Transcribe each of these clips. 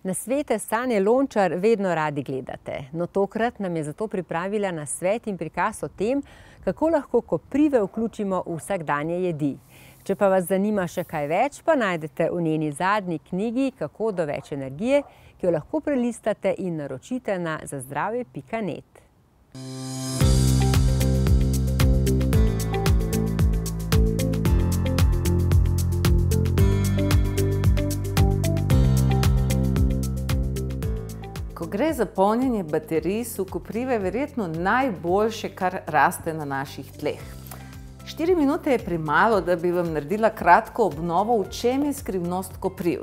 Nasvete Sanje Lončar vedno radi gledate, no tokrat nam je zato pripravila nasvet in prikaz o tem, kako lahko koprive vključimo v vsakdanje jedi. Če pa vas zanima še kaj več, pa najdete v njeni zadnji knjigi Kako do več energije, ki jo lahko prelistate in naročite na zazdravje.net. Ko gre za polnjenje baterij, so koprive verjetno najboljše, kar raste na naših tleh. 4 minute je premalo, da bi vam naredila kratko obnovo, v čem je skrivnost kopriv.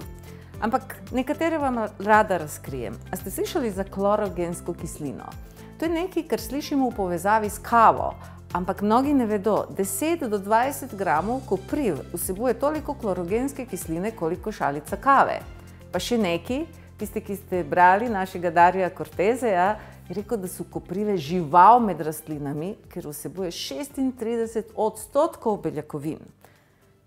Ampak nekatere vam rada razkrijem. A ste slišali za klorogensko kislino? To je nekaj, kar slišimo v povezavi s kavo, ampak mnogi ne vedo. 10 do 20 gramov kopriv vsebuje toliko klorogenske kisline, koliko šalica kave. Pa še nekaj, tisti, ki ste brali našega Darija Corteseja, je rekel, da so koprive žival med rastlinami, ker vsebuje 36% beljakovin.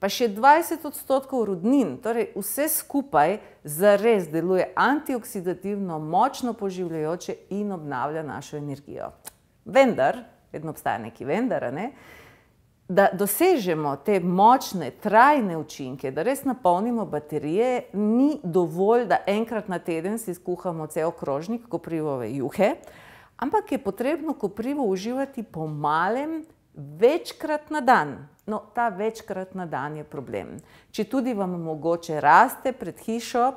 Pa še 20% rudnin, torej vse skupaj zares deluje antioksidativno, močno poživljajoče in obnavlja našo energijo. Vendar, vedno obstaja neki vendar, da dosežemo te močne, trajne učinke, da res napolnimo baterije, ni dovolj, da enkrat na teden si skuhamo cel krožnik koprivove juhe, ampak je potrebno koprivo uživati po malem večkrat na dan. No, ta večkrat na dan je problem. Če tudi vam mogoče raste pred hišo,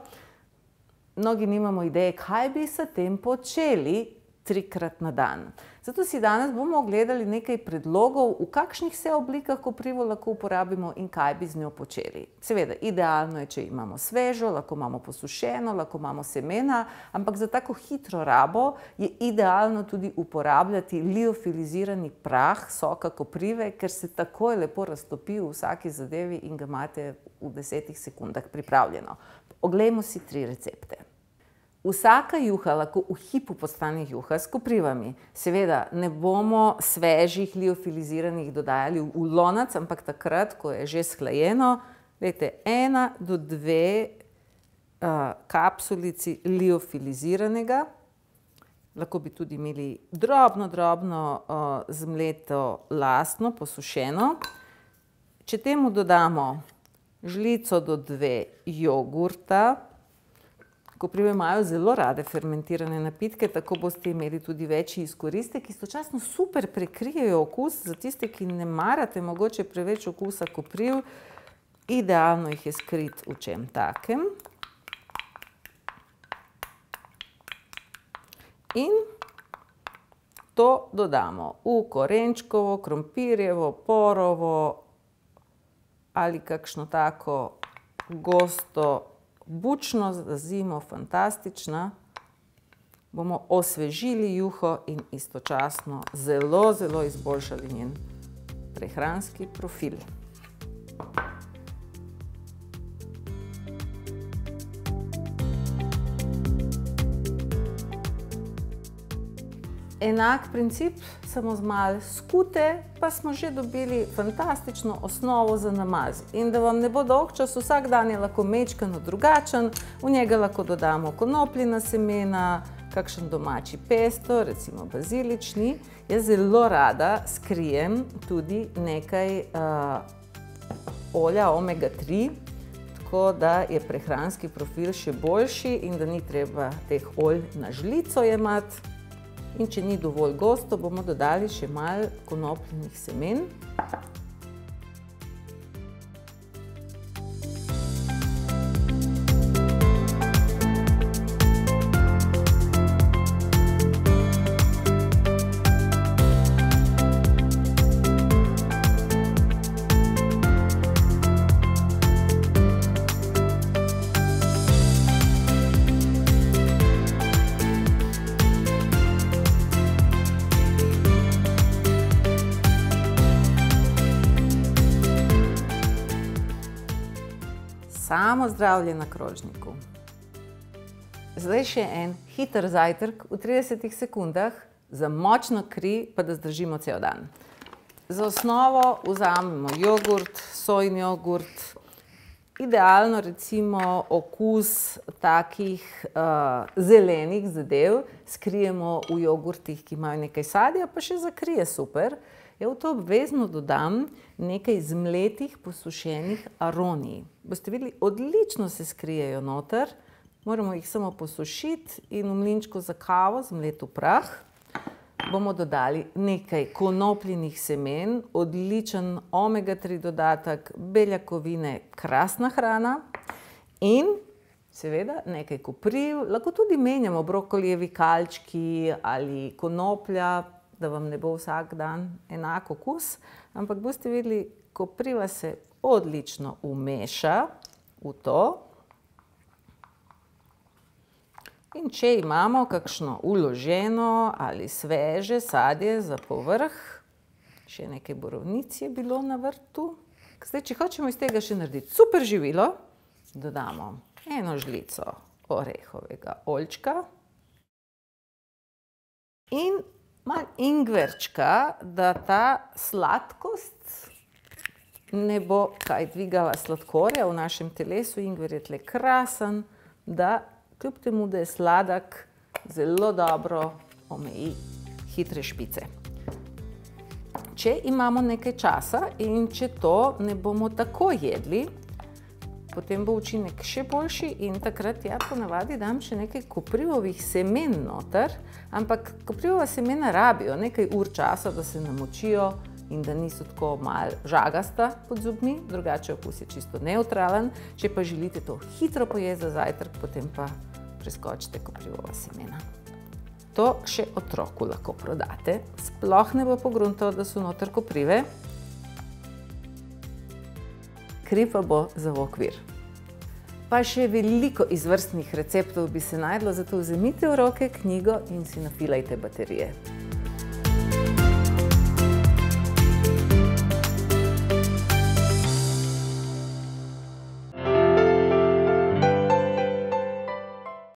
mnogi nimamo ideje, kaj bi s tem počeli 3-krat na dan. Zato si danes bomo ogledali nekaj predlogov, v kakšnih vse oblikah koprivo lahko uporabimo in kaj bi z njo počeli. Seveda, idealno je, če imamo svežo, lahko imamo posušeno, lahko imamo semena, ampak za tako hitro rabo je idealno tudi uporabljati liofilizirani prah soka koprive, ker se takoj lepo raztopi v vsaki zadevi in ga imate v 10 sekundah pripravljeno. Oglejmo si 3 recepte. Vsaka juha lahko v hipu postane juha s koprivami. Seveda ne bomo svežih liofiliziranih dodajali v lonec, ampak takrat, ko je že shlajeno, dajte 1 do 2 kapsulici liofiliziranega. Lahko bi tudi imeli drobno zmleto lastno, posušeno. Če temu dodamo žlico do 2 jogurta, koprive imajo zelo rade fermentirane napitke, tako boste imeli tudi večji izkoristek, istočasno super prekrijejo okus. Za tiste, ki ne marate mogoče preveč okusa kopriv, idealno jih je skriti v čem takem. In to dodamo v korenčkovo, krompirjevo, porovo ali kakšno tako gosto bučno, za zimo fantastična. Bomo osvežili juho in istočasno zelo izboljšali njen prehranski profil. Enak princip, samo z malo skute, pa smo že dobili fantastično osnovo za namaz. In da vam ne bo dolgčas, vsak dan je lahko majčkeno drugačen, v njega lahko dodamo konopljina semena, kakšen domači pesto, recimo bazilični. Jaz zelo rada skrijem tudi nekaj olja omega 3, tako da je prehranski profil še boljši in da ni treba teh olj na žlico jemati. In če ni dovolj gosto, bomo dodali še malo konopljinih semen. Samo zdravje na krožniku. Zdaj še en hiter zajtrk v 30 sekundah za močno kri, pa da zdržimo cel dan. Za osnovo vzamemo jogurt, sojin jogurt, idealno recimo okus takih zelenih zadev skrijemo v jogurtih, ki imajo nekaj sadja, pa še za kri je super. Jaz v to obvezno dodam nekaj zmletih, posušenih aronij. Boste videli, odlično se skrijejo noter. Moramo jih samo posušiti in v mlinčku za kavo zmlet v prah. Bomo dodali nekaj konopljinih semen, odličen omega-3 dodatek, beljakovine, krasna hrana in seveda nekaj kopriv. Lahko tudi menjamo brokolijevi kalčki ali konoplja, da vam ne bo vsak dan enak okus, ampak boste videli, kopriva se odlično umeša v to. In če imamo kakšno uloženo ali sveže sadje za povrh, še nekaj borovnic je bilo na vrtu. Zdaj, če hočemo iz tega še narediti super živilo, dodamo eno žlico orehovega oljčka in malo ingverčka, da ta sladkost ne bo kaj dvigala sladkorja v našem telesu. Ingver je tle krasen, da kljub temu, da je sladek, zelo dobro omeji hitre špice. Če imamo nekaj časa in če to ne bomo tako jedli, potem bo učinek še boljši in takrat ja ponavadi dam še nekaj koprivovih semen noter, ampak koprivova semena rabijo nekaj ur časa, da se namočijo in da niso tako malo žagasta pod zobmi, drugače okus je čisto nevtralen. Če pa želite to hitro pojesti za zajtrk, potem pa preskočite koprivova semena. To še otroku lahko prodate, sploh ne bo pogruntal, da so noter koprive. Kri pa bo za v okvir. Pa še veliko izvrstnih receptov bi se našlo, zato vzemite v roke knjigo in si nafilajte baterije.